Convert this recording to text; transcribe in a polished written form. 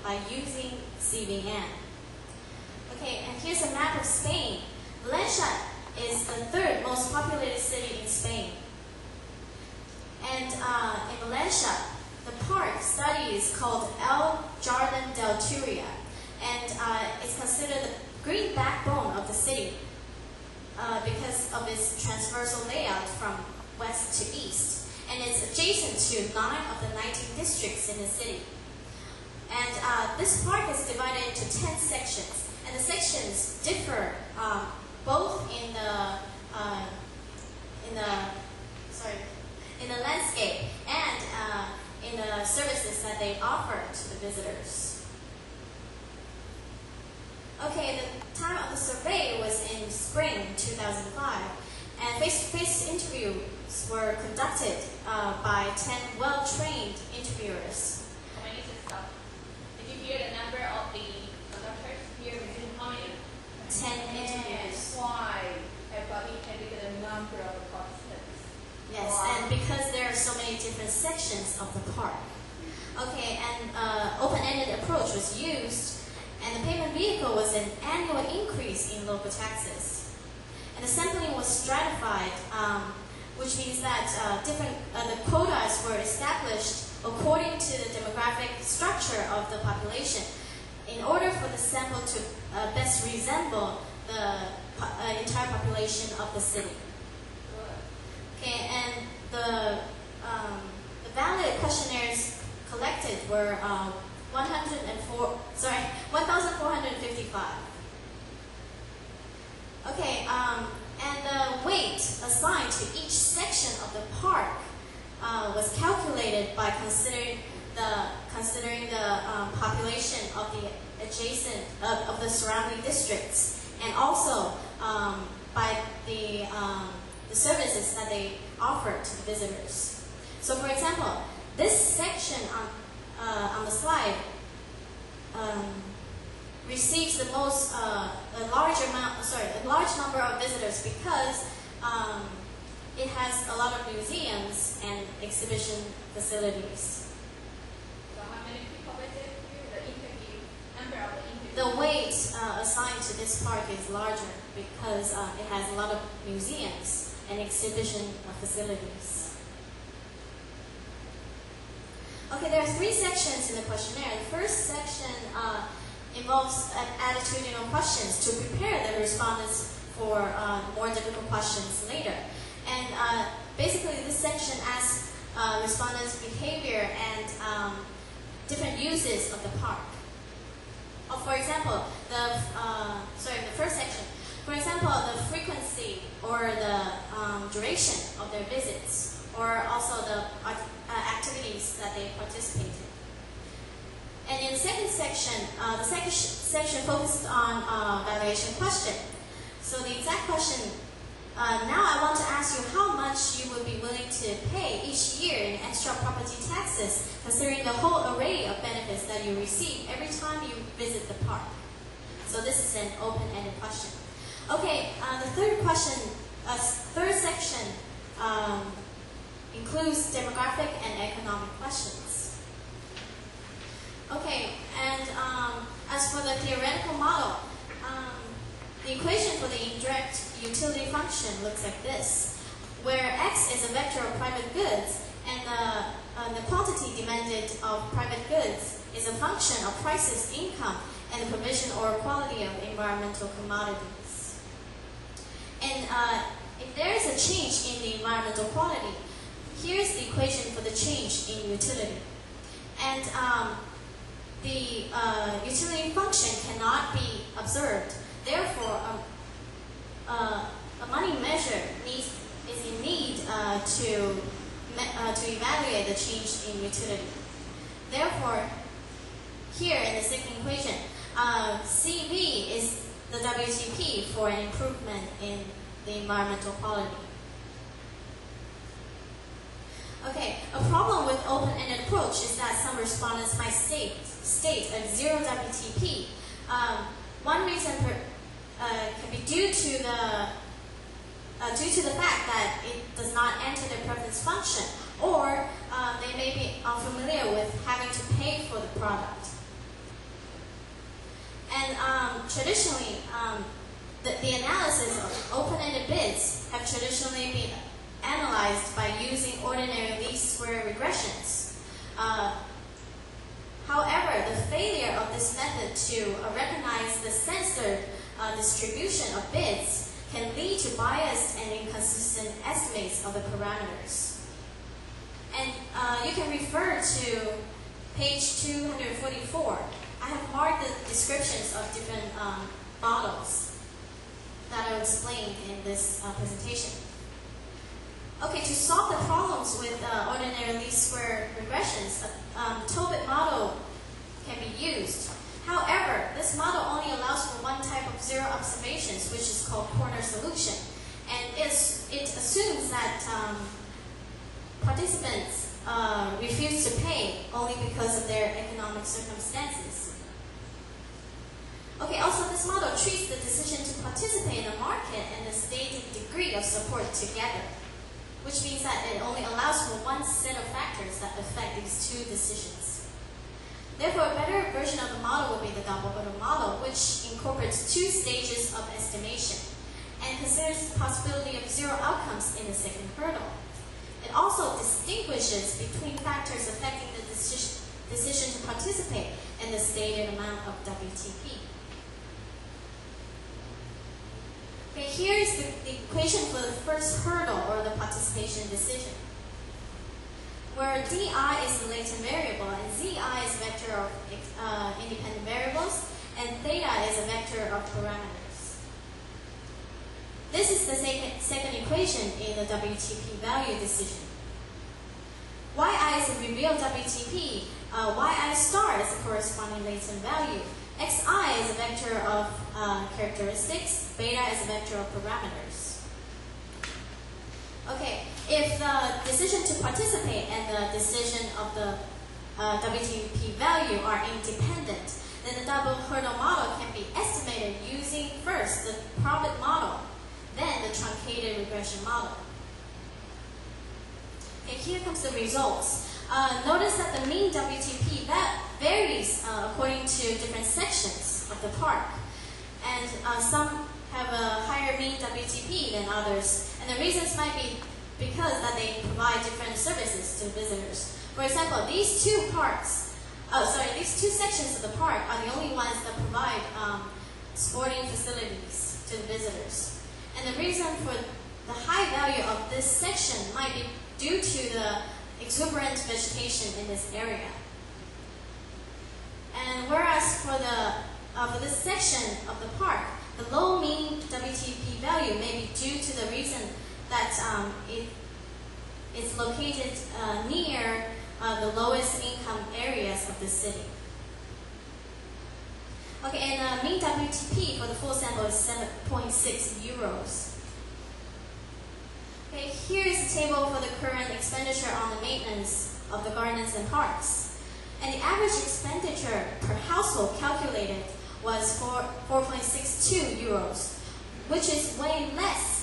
by using CVN. Okay, and here's a map of Spain. Valencia is the third most populated city in Spain. And in Valencia, the park study is called El Jardín del Turia, and it's considered the green backbone of the city because of its transversal layout from west to east. And it's adjacent to 9 of the 19 districts in the city. And this park is divided into 10 sections, and the sections differ both in the landscape and in the services that they offer to the visitors. Okay, the time of the survey was in spring 2005, and face-to-face interviews were conducted by 10 well-trained interviewers. How many is stop? Did you hear the number of the conductors here? How many? 10 interviewers. Why? Everybody can get a number of participants. Yes, wow. And because there are so many different sections of the park. Okay, and open-ended approach was used, and the payment vehicle was an annual increase in local taxes. And the sampling was stratified, which means that the quotas were established according to the demographic structure of the population in order for the sample to best resemble the entire population of the city. Okay, and the valid questionnaires collected were 1,455. Okay, and the weight assigned to each section of the park was calculated by considering the population of the adjacent of the surrounding districts, and also by the services that they offer to the visitors. So, for example, this section on the slide receives the most a large number of visitors because it has a lot of museums and exhibition facilities. So how many people visited here? The number of the interview? The weight assigned to this park is larger because it has a lot of museums and exhibition facilities. Okay, there are 3 sections in the questionnaire. The first section involves attitudinal questions to prepare the respondents for more difficult questions later. And basically, this section asks respondents' behavior and different uses of the park. For example, the first section. For example, the frequency or the duration of their visits, or also the activities that they participate in. And in the second section, the second section focused on valuation question. So the exact question, now I want to ask you how much you would be willing to pay each year in extra property taxes, considering the whole array of benefits that you receive every time you visit the park. So this is an open-ended question. Okay, the third section includes demographic and economic questions. Okay, and as for the theoretical model, the equation for the indirect utility function looks like this, where x is a vector of private goods, and the quantity demanded of private goods is a function of prices, income, and the provision or quality of environmental commodities. And if there is a change in the environmental quality, here's the equation for the change in utility. And the utility function cannot be observed. Therefore, a money measure is in need to evaluate the change in utility. Therefore, here in the second equation, CV is the WTP for an improvement in the environmental quality. Okay, a problem with open-ended approach is that some respondents might state a 0 WTP. One reason can be due to the fact that it does not enter the preference function, or they may be unfamiliar with having to pay for the product. And traditionally, the analysis of open-ended bids have traditionally been analyzed by using ordinary least square regressions. However, the failure of this method to recognize the censored distribution of bids can lead to biased and inconsistent estimates of the parameters. And you can refer to page 244. I have marked the descriptions of different models that I will explain in this presentation. Okay, to solve the problems with ordinary least square regressions, a Tobit model can be used. However, this model only allows for one type of zero observations, which is called corner solution. And it assumes that participants refuse to pay only because of their economic circumstances. Okay, also this model treats the decision to participate in the market and the stated degree of support together, which means that it only allows for one set of factors that affect these two decisions. Therefore, a better version of the model would be the double hurdle model, which incorporates two stages of estimation and considers the possibility of zero outcomes in the second hurdle. It also distinguishes between factors affecting the decision to participate and the stated amount of WTP. Okay, here is the equation for the first hurdle, or the participation decision, where di is the latent variable and zi is a vector of independent variables and theta is a vector of parameters. This is the second equation in the WTP value decision. Yi is a revealed WTP, yi star is the corresponding latent value, xi is a vector of characteristics, beta is a vector of parameters. Okay, if the decision to participate and the decision of the WTP value are independent, then the double hurdle model can be estimated using first the profit model, then the truncated regression model. Okay, here comes the results. Notice that the mean WTP varies according to different sections of the park. And some have a higher mean WTP than others. And the reasons might be because that they provide different services to visitors. For example, these two sections of the park are the only ones that provide sporting facilities to the visitors. And the reason for the high value of this section might be due to the exuberant vegetation in this area. And whereas for this section of the park, the low mean WTP value may be due to the reason that it's located near the lowest income areas of the city. Okay, and mean WTP for the full sample is 7.6 euros. Okay, here is the table for the current expenditure on the maintenance of the gardens and parks. And the average expenditure per household calculated was 4.62 euros, which is way less